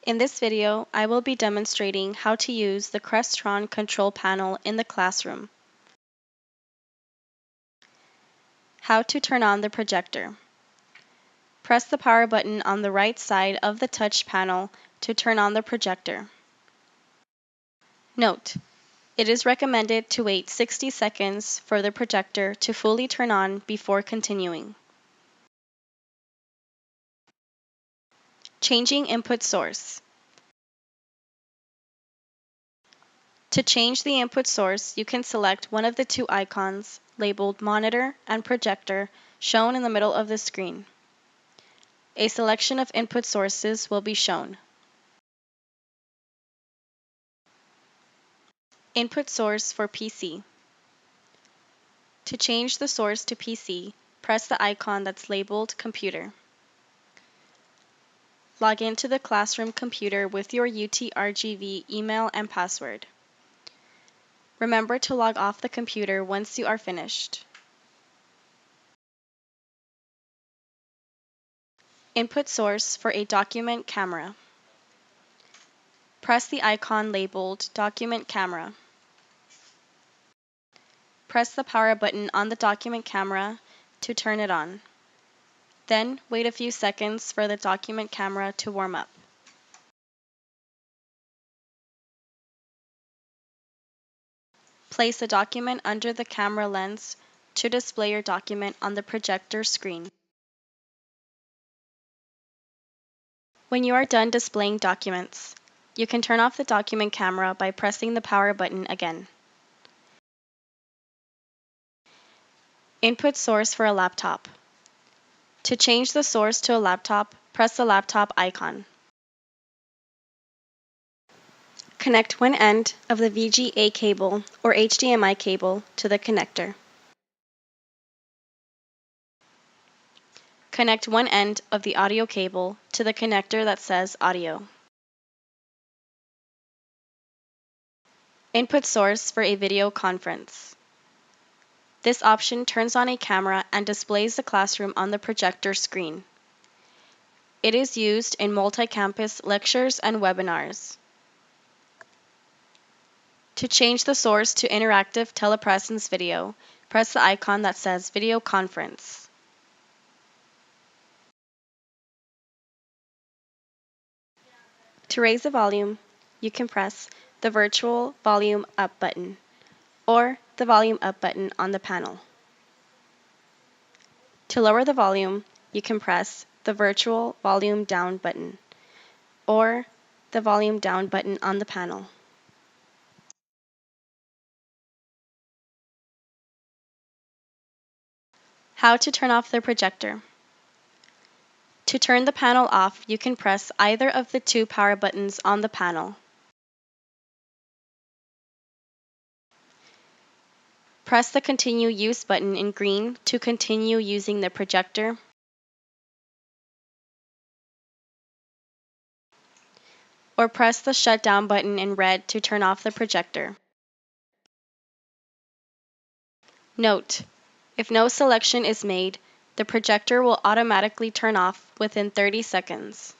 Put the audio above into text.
In this video, I will be demonstrating how to use the Crestron control panel in the classroom. How to turn on the projector. Press the power button on the right side of the touch panel to turn on the projector. Note: it is recommended to wait 60 seconds for the projector to fully turn on before continuing. Changing input source. To change the input source, you can select one of the two icons labeled Monitor and Projector shown in the middle of the screen. A selection of input sources will be shown. Input source for PC. To change the source to PC, press the icon that's labeled Computer. Log into the classroom computer with your UTRGV email and password. Remember to log off the computer once you are finished. Input source for a document camera. Press the icon labeled Document Camera. Press the power button on the document camera to turn it on. Then wait a few seconds for the document camera to warm up. Place a document under the camera lens to display your document on the projector screen. When you are done displaying documents, you can turn off the document camera by pressing the power button again. Input source for a laptop. To change the source to a laptop, press the laptop icon. Connect one end of the VGA cable or HDMI cable to the connector. Connect one end of the audio cable to the connector that says Audio. Input source for a video conference. This option turns on a camera and displays the classroom on the projector screen. It is used in multi-campus lectures and webinars. To change the source to interactive telepresence video, press the icon that says Video Conference. To raise the volume, you can press the virtual volume up button or the volume up button on the panel. To lower the volume, you can press the virtual volume down button or the volume down button on the panel. How to turn off the projector. To turn the panel off, you can press either of the two power buttons on the panel. Press the Continue Use button in green to continue using the projector. Or press the Shutdown button in red to turn off the projector. Note: if no selection is made, the projector will automatically turn off within 30 seconds.